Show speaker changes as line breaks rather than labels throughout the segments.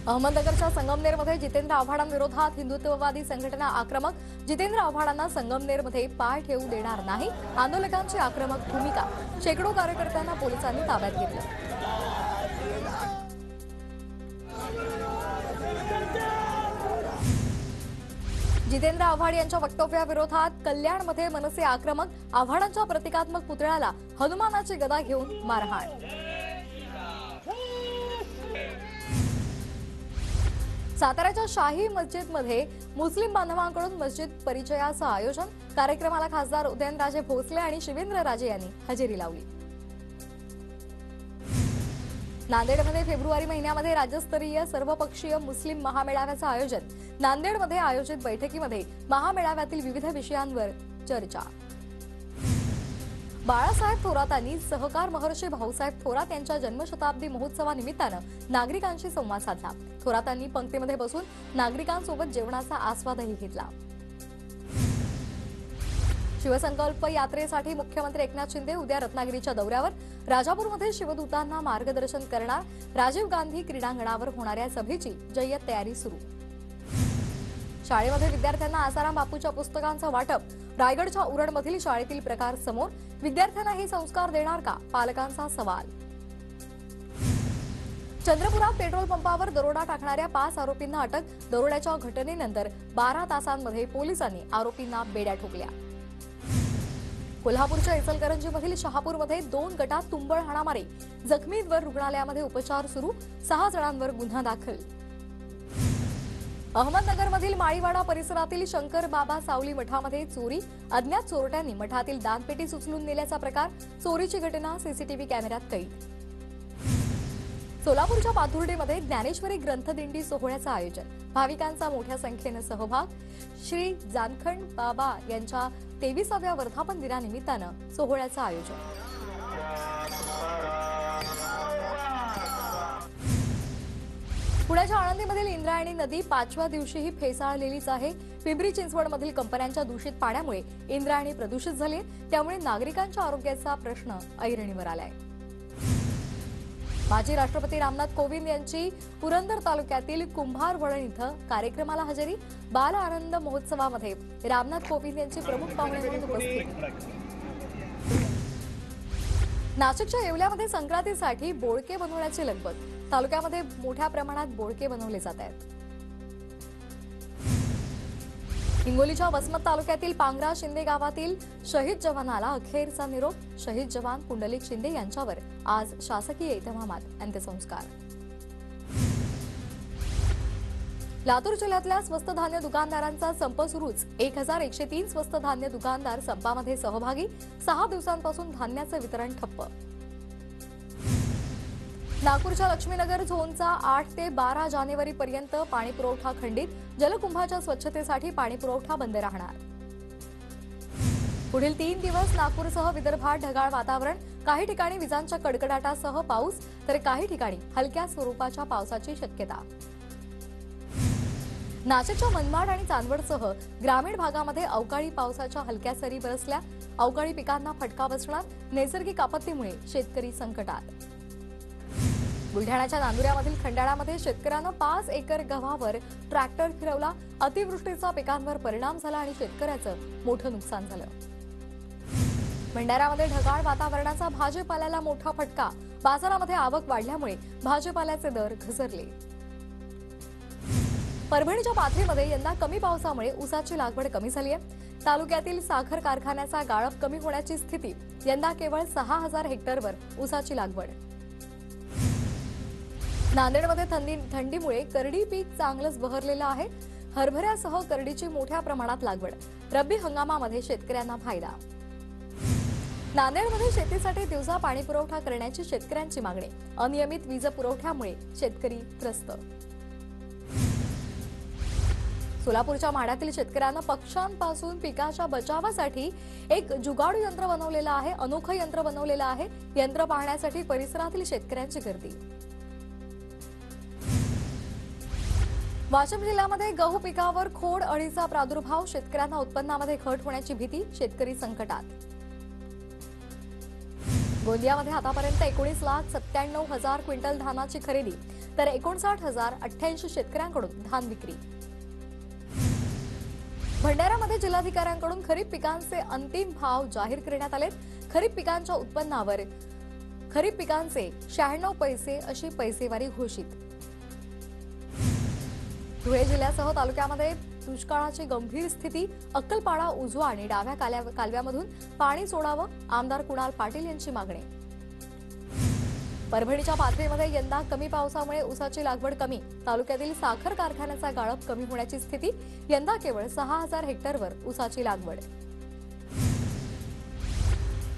अहमदनगरच्या संगमनेरमध्ये जितेंद्र आव्हाडांविरोधात हिंदुत्ववादी संघटना आक्रमक. जितेंद्र आव्हाडांना संगमनेरमध्ये पाय ठेवू देणार नाही, आंदोलकांची आक्रमक भूमिका. शेकडो कार्यकर्त्यांना पोलिसांनी ताब्यात घेतलं. जितेंद्र आव्हाड यांच्या वक्तव्याविरोधात कल्याणमध्ये मनसे आक्रमक. आव्हाडांच्या प्रतिकात्मक पुतळ्याला हनुमानाची गदा घेऊन मारहाण. साताऱ्याच्या शाही मस्जिदमध्ये मुस्लिम बांधवांकडून मस्जिद परिचयाचं आयोजन. कार्यक्रमाला खासदार उदयनराजे भोसले आणि शिवेंद्रराजे यांनी हजेरी लावली. नांदेडमध्ये फेब्रुवारी महिन्यामध्ये राज्यस्तरीय सर्वपक्षीय मुस्लिम महामेळाव्याचं आयोजन. नांदेडमध्ये आयोजित बैठकीमध्ये महामेळाव्यातील विविध विषयांवर चर्चा. बाळासाहेब थोरातांनी सहकार महर्षी भाऊसाहेब थोरात यांच्या जन्मशताब्दी महोत्सवानिमित्तानं नागरिकांशी संवाद साधला. थोरातांनी पंक्तीमध्ये बसून नागरिकांसोबत जेवणाचा आस्वादही घेतला. शिवसंकल्प यात्रेसाठी मुख्यमंत्री एकनाथ शिंदे उद्या रत्नागिरीच्या दौऱ्यावर. राजापूरमध्ये शिवदूतांना मार्गदर्शन करणार. राजीव गांधी क्रीडांगणावर होणाऱ्या सभेची जय्यत तयारी सुरू. शाळेमध्ये विद्यार्थ्यांना आसाराम बापूच्या पुस्तकांचं वाटप. रायगडच्या उरणमधील शाळेतील प्रकार समोर. विद्यार्थ्यांना हे संस्कार देणार का, पालकांचा सवाल. चंद्रपुरात पेट्रोल पंपावर दरोडा टाकणाऱ्या 5 आरोपींना अटक. दरोड्याच्या घटनेनंतर 12 तासांमध्ये पोलिसांनी आरोपींना बेड्या ठोकल्या. कोल्हापूरच्या इचलकरंजीमधील शहापूरमध्ये 2 गटात तुंबळ हाणामारी. जखमींवर रुग्णालयामध्ये उपचार सुरू. 6 जणांवर गुन्हा दाखल. अहमदनगरमधील माळीवाडा परिसरातील शंकर बाबा सावली मठामध्ये चोरी. अज्ञात चोरट्यांनी मठातील दानपेटी उचलून नेल्याचा प्रकार. चोरीची घटना सीसीटीव्ही कॅमेऱ्यात कैद. सोलापूरच्या पाथर्डीमध्ये ज्ञानेश्वरी ग्रंथदिंडी सोहळ्याचं आयोजन. भाविकांचा मोठ्या संख्येनं सहभाग. श्री जानखंड बाबा यांच्या 23व्या वर्धापन दिनानिमित्तानं सोहळ्याचं आयोजन. पुण्याच्या आळंदीमधील इंद्रायणी नदी 5व्या दिवशीही फेसाळलेलीच आहे. पिंपरी चिंचवडमधील कंपन्यांच्या दूषित पाण्यामुळे इंद्रायणी प्रदूषित झाली. त्यामुळे नागरिकांच्या आरोग्याचा प्रश्न ऐरणीवर आलाय. माजी राष्ट्रपती रामनाथ कोविंद यांची पुरंदर तालुक्यातील कुंभारवळण इथं कार्यक्रमाला हजेरी. बाल आनंद महोत्सवामध्ये रामनाथ कोविंद यांची प्रमुख पाहुणे म्हणून उपस्थिती. नाशिकच्या येवल्यामध्ये संक्रांतीसाठी बोळके बनवण्याची लगबग. तालुक्यामध्ये मोठ्या प्रमाणात बोळके बनवले जात आहेत. हिंगोलीच्या वसमत तालुक्यातील पांगरा शिंदे गावातील शहीद जवानाला अखेरचा निरोप. शहीद जवान पुंडलिक शिंदे यांच्यावर आज शासकीय इतमामात अंत्यसंस्कार. लातूर जिल्ह्यातल्या स्वस्त धान्य दुकानदारांचा संप सुरूच. 1103 स्वस्त धान्य दुकानदार संपामध्ये सहभागी. 6 दिवसांपासून धान्याचं वितरण ठप्प. नागपूरच्या लक्ष्मीनगर झोनचा 8 ते 12 जानेवारीपर्यंत पाणीपुरवठा खंडित. जलकुंभाच्या स्वच्छतेसाठी पाणीपुरवठा बंद राहणार. पुढील 3 दिवस नागपूरसह विदर्भात ढगाळ वातावरण. काही ठिकाणी विजांच्या कडकडाटासह पाऊस, तर काही ठिकाणी हलक्या स्वरूपाच्या पावसाची शक्यता. नाशिकच्या मनमाड आणि चांदवडसह ग्रामीण भागामध्ये अवकाळी पावसाच्या हलक्या सरी बरसल्या. अवकाळी पिकांना फटका बसणार. नैसर्गिक आपत्तीमुळे शेतकरी संकटात. बुलढाण्याच्या नांदुऱ्यामधील खंडाळामध्ये शेतकऱ्यानं 5 एकर गव्हावर ट्रॅक्टर फिरवला. अतिवृष्टीचा पिकांवर परिणाम झाला आणि शेतकऱ्याचं मोठं नुकसान झालं. भंडाऱ्यामध्ये ढगाळ वातावरणाचा भाजीपाल्याला मोठा फटका. बाजारामध्ये आवक वाढल्यामुळे भाजीपाल्याचे दर घसरले. परभणीच्या पाथरीमध्ये यंदा कमी पावसामुळे ऊसाची लागवड कमी झाली आहे. तालुक्यातील साखर कारखान्याचा गाळप कमी होण्याची स्थिती. यंदा केवळ 6000 हेक्टरवर ऊसाची लागवड. नांदेडमध्ये थंडीमुळे करडी पीक चांगलंच बहरलेलं आहे. हरभऱ्यासह करडीची मोठ्या प्रमाणात लागवड. रब्बी हंगामामध्ये शेतकऱ्यांना फायदा. नांदेडमध्ये शेतीसाठी दिवसा पाणीपुरवठा करण्याची शेतकऱ्यांची मागणी. अनियमित वीज पुरवठ्यामुळे शेतकरी त्रस्त. सोलापूरच्या माढ्यातील शेतकऱ्यांना पक्ष्यांपासून पिकाच्या बचावासाठी एक जुगाडू यंत्र बनवलेलं आहे. अनोखं यंत्र बनवलेलं आहे. यंत्र पाहण्यासाठी परिसरातील शेतकऱ्यांची गर्दी. वाशिम जिल्ह्यामध्ये गहू पिकावर खोड अळीचा प्रादुर्भाव. शेतकऱ्यांना उत्पन्नामध्ये घट होण्याची भीती. शेतकरी संकटात. गोंदियामध्ये आतापर्यंत 19,97,000 क्विंटल धानाची खरेदी. तर 59,088 शेतकऱ्यांकडून धान विक्री। भंडाऱ्यामध्ये जिल्हाधिकाऱ्यांकडून खरीप पिकांचे अंतिम भाव जाहीर करण्यात आले। खरीप पिकांच्या उत्पन्नावर खरीप पिकांचे 96 पैसे अशी पैसेवारी घोषित। धुळे जिल्ह्यासह तालुक्यामध्ये दुष्काळाची गंभीर स्थिती। अक्कलपाडा, उजवा आणि डाव्या कालव्यामधून पाणी सोडावं, आमदार कुणाल पाटील यांची मागणी। परभणीच्या पाथरीमध्ये यंदा कमी पावसामुळे ऊसाची लागवड कमी। तालुक्यातील साखर कारखान्याचा गाळप कमी होण्याची स्थिती। यंदा केवळ 6,000 हेक्टरवर ऊसाची लागवड।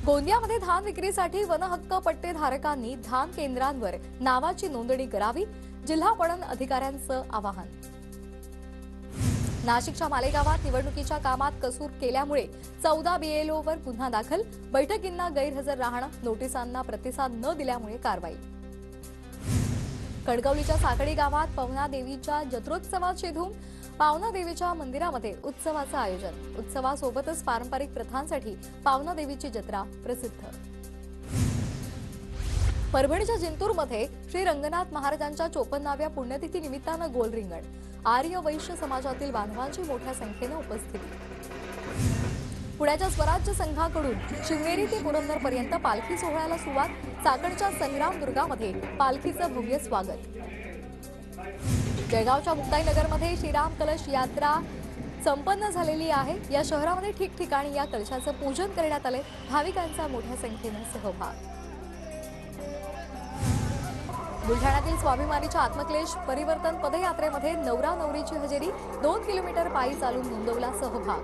गोंदियामध्ये धान विक्रीसाठी वनहक्क पट्टेधारकांनी धान केंद्रांवर नावाची नोंदणी करावी, जिल्हा पणन अधिकाऱ्यांचं आवाहन। नाशिकच्या मालेगावात निवडणुकीच्या कामात कसूर केल्यामुळे 14 बीएलओवर गुन्हा दाखल। बैठकींना गैरहजर राहणं, नोटिसांना प्रतिसाद न दिल्यामुळे कारवाई। कणकवलीच्या साकडी गावात पवना देवीच्या जत्रोत्सवाची धूम। पावना देवीच्या मंदिरामध्ये उत्सवाचं आयोजन। उत्सवासोबतच पारंपरिक प्रथांसाठी पावना देवीची जत्रा प्रसिद्ध। परभणीच्या जिंतूरमध्ये श्री रंगनाथ महाराजांच्या 54व्या पुण्यतिथी निमित्तानं गोल रिंगण। आर्य वैश्य समाजातील बांधवांची मोठ्या संख्येनं उपस्थिती। पुण्याच्या स्वराज्य संघाकडून शिवनेरी ते पुरंदरपर्यंत पालखी सोहळ्याला सुरुवात। चाकणच्या संग्राम दुर्गामध्ये पालखीचं भव्य स्वागत। जळगावच्या मुक्ताईनगरमध्ये श्रीराम कलश यात्रा संपन्न झालेली आहे। या शहरामध्ये ठिकठिकाणी या कलशाचं पूजन करण्यात आले। भाविकांचा मोठ्या संख्येनं सहभाग। बुलढाण्यातील स्वाभिमानीच्या आत्मक्लेश परिवर्तन पदयात्रेमध्ये नवरा नवरीची हजेरी। 2 किलोमीटर पायी चालून नोंदवला सहभाग।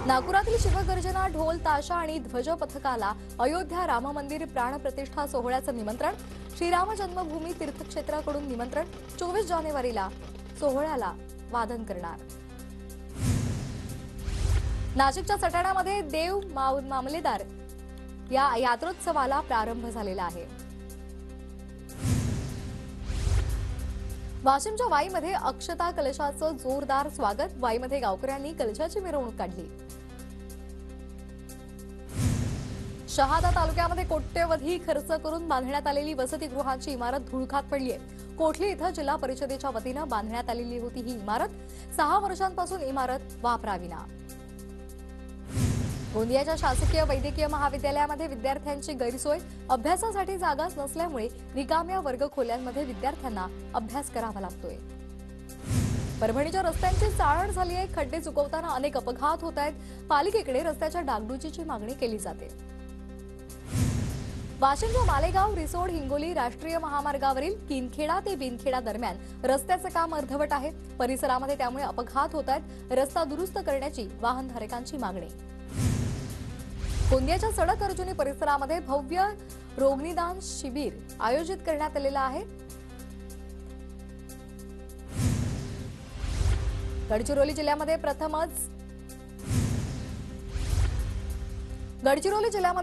नागपुरातील शिवगर्जना, ढोल ताशा आणि ध्वज पथकाला अयोध्या राम मंदिर प्राणप्रतिष्ठा सोहळ्याचं निमंत्रण। श्रीराम जन्मभूमी तीर्थक्षेत्राकडून निमंत्रण। 24 जानेवारीला सोहळ्याला वादन करणार। नाशिकच्या सटाण्यामध्ये देव मामलेदार या यात्रोत्सवाला प्रारंभ झालेला आहे। वाशिमच्या वाईमध्ये अक्षता कलशाचं जोरदार स्वागत। वाईमध्ये गावकऱ्यांनी कलशाची मिरवणूक काढली। शहादा तालुक्यामध्ये कोट्यवधी खर्च करून बांधण्यात आलेली वसतिगृहाची इमारत धुळखात पडली आहे। कोठली इथं जिल्हा परिषदेच्या वतीनं बांधण्यात आलेली होती ही इमारत। 6 वर्षांपासून इमारत वापराविना। गोंदियाच्या शासकीय वैद्यकीय महाविद्यालयामध्ये विद्यार्थ्यांची गैरसोय। अभ्यासासाठी जागाच नसल्यामुळे रिकाम्या वर्गखोल्यांमध्ये विद्यार्थ्यांना अभ्यास करावा लागतोय। परभणीच्या रस्त्यांची चाळण झाली आहे। खड्डे चुकवताना अनेक अपघात होत आहेत। पालिकेकडे रस्त्याच्या डागडुजीची मागणी केली जाते। वाशिमच्या मालेगाव, रिसोड, हिंगोली राष्ट्रीय महामार्गावरील किनखेडा ते बिनखेडा दरम्यान रस्त्याचं काम अर्धवट आहे। परिसरामध्ये त्यामुळे अपघात होत आहेत। रस्ता दुरुस्त करण्याची वाहनधारकांची मागणी। गोंदियाच्या सडक अर्जुनी परिसरामध्ये भव्य रोगनिदान शिबिर आयोजित करण्यात आलेलं आहे। गडचिरोली जिल्ह्यामध्ये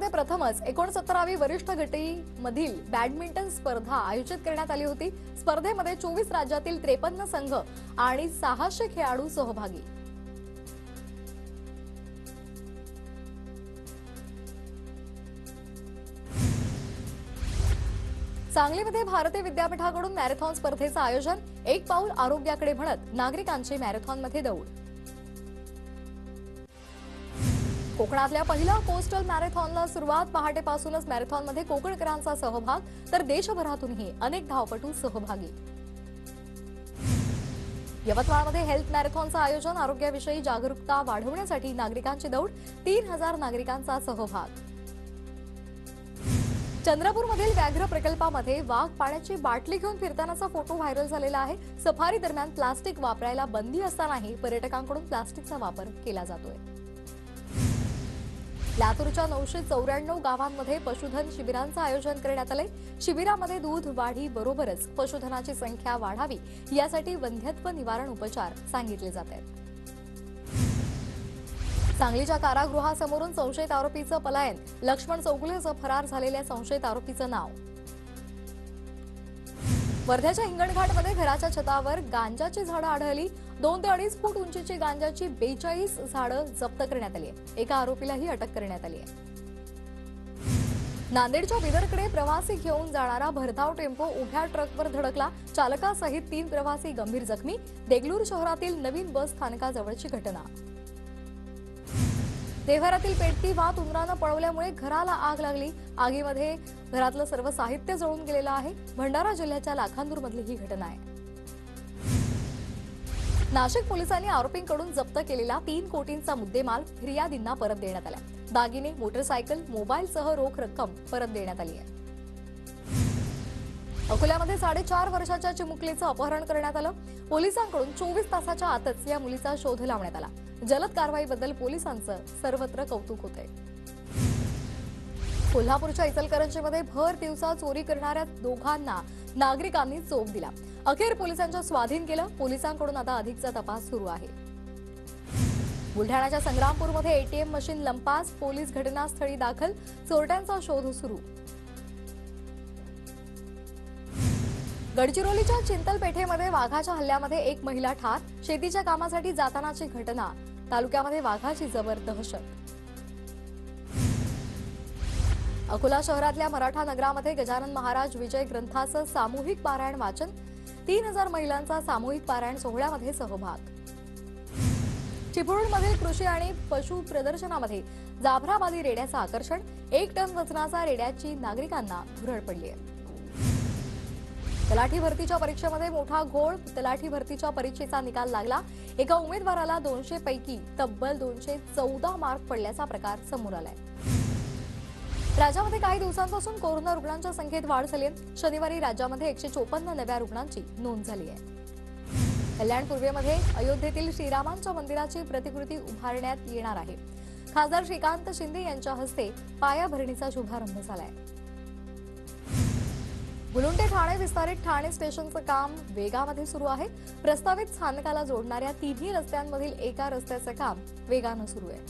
प्रथमच 69वी वरिष्ठ गटामधील बॅडमिंटन स्पर्धा आयोजित करण्यात आली होती। स्पर्धेमध्ये 24 राज्यातील 53 संघ आणि 600 खेळाडू सहभागी। सांगलीमध्ये भारतीय विद्यापीठाकडून मॅरेथॉन स्पर्धेचं आयोजन। एक पाऊल आरोग्याकडे म्हणत नागरिकांची मॅरेथॉनमध्ये दौड। कोकणातल्या पहिल्या कोस्टल मॅरेथॉनला सुरुवात। पहाटेपासूनच मॅरेथॉनमध्ये कोकणकरांचा सहभाग, तर देशभरातूनही अनेक धावपटू सहभागी। यवतमाळमध्ये हेल्थ मॅरेथॉनचं आयोजन। आरोग्याविषयी जागरूकता वाढवण्यासाठी नागरिकांची दौड। 3000 नागरिकांचा सहभाग। चंद्रपूरमधील व्याघ्र प्रकल्पामध्ये वाघ पाण्याची बाटली घेऊन फिरतानाचा फोटो व्हायरल झालेला आहे। सफारी दरम्यान प्लास्टिक वापरायला बंदी असतानाही पर्यटकांकडून प्लास्टिकचा वापर केला जातोय। लातूरच्या 994 गावांमध्ये पशुधन शिबिरांचं आयोजन करण्यात आलंय। शिबिरामध्ये दूध वाढी बरोबरच पशुधनाची संख्या वाढावी यासाठी वंध्यत्व निवारण उपचार सांगितले जात आहेत। सांगलीच्या कारागृहासमोरून संशयित आरोपीचं पलायन। लक्ष्मण चौगुलेचं फरार झालेल्या संशयित आरोपीचं नाव। वर्ध्याच्या हिंगणघाटमध्ये घराच्या छतावर गांजाची झाडं आढळली। 2 ते 2.5 फूट उंचीची गांजाची 42 झाडं जप्त करण्यात आली। एका आरोपीलाही अटक करण्यात आली आहे। नांदेडच्या बिदरकडे प्रवासी घेऊन जाणारा भरधाव टेम्पो उभ्या ट्रकवर धडकला. चालकासहित 3 प्रवासी गंभीर जखमी. देगलूर शहरातील नवीन बस स्थानकाजवळची घटना. देव्हाऱ्यातील पेटती वात उंदरानं पळवल्यामुळे घराला आग लागली. आगीमध्ये घरातलं सर्व साहित्य जळून गेलेलं आहे. भंडारा जिल्ह्याच्या लाखांदूरमधली ही घटना आहे. नाशिक पोलिसांनी आरोपींकडून जप्त केलेला 3 कोटींचा मुद्देमाल फिर्यादींना परत देण्यात आला. दागिने, मोटरसायकल, मोबाईलसह रोख रक्कम परत देण्यात आली आहे. अकोल्यामध्ये 4.5 वर्षाच्या चिमुकलीचं अपहरण करण्यात आलं. पोलिसांकडून 24 तासाच्या आतच या मुलीचा शोध लावण्यात आला. जलद कारवाईबद्दल पोलिसांचं सर्वत्र कौतुक होतंय. कोल्हापूरच्या इचलकरंजीमध्ये भर दिवसा चोरी करणाऱ्या दोघांना नागरिकांनी चोप दिला. अखेर पोलिसांच्या स्वाधीन केलं. पोलिसांकडून आता अधिकचा तपास सुरू आहे. बुलढाण्याच्या संग्रामपूरमध्ये एटीएम मशीन लंपास. पोलीस घटनास्थळी दाखल. चोरट्यांचा शोध सुरू. गडचिरोलीच्या चिंतलपेठेमध्ये वाघाच्या हल्ल्यामध्ये एक महिला ठार. शेतीच्या कामासाठी जातानाची घटना. तालुक्यामध्ये वाघाची जबर दहशत. अकोला शहरातल्या मराठा नगरामध्ये गजानन महाराज विजय ग्रंथाचं सामूहिक पारायण वाचन. 3000 महिलांचा सामूहिक पारायण सोहळ्यामध्ये सहभाग. चिपळूणमधील कृषी आणि पशु प्रदर्शनामध्ये जाफराबादी रेड्याचं आकर्षण. 1 टन वजनाचा रेड्याची नागरिकांना धुरळ पडली आहे. तलाठी भरतीच्या परीक्षेमध्ये मोठा घोळ. तलाठी भरतीच्या परीक्षेचा निकाल लागला. एका उमेदवाराला 200 पैकी तब्बल 214 मार्क पडल्याचा प्रकार समोर आलाय. राज्यामध्ये काही दिवसांपासून कोरोना रुग्णांच्या संख्येत वाढ झाली आहे. शनिवारी राज्यामध्ये 154 नव्या रुग्णांची नोंद झाली आहे. कल्याण पूर्वेमध्ये अयोध्येतील श्रीरामांच्या मंदिराची प्रतिकृती उभारण्यात येणार आहे. खासदार श्रीकांत शिंदे यांच्या हस्ते पायाभरणीचा शुभारंभ झालाय. बुलुंडे ठाणे विस्तारित ठाणे स्टेशनचं काम वेगामध्ये सुरू आहे. प्रस्तावित स्थानकाला जोडणाऱ्या 3 रस्त्यांमधील एका रस्त्याचं काम वेगानं सुरू आहे.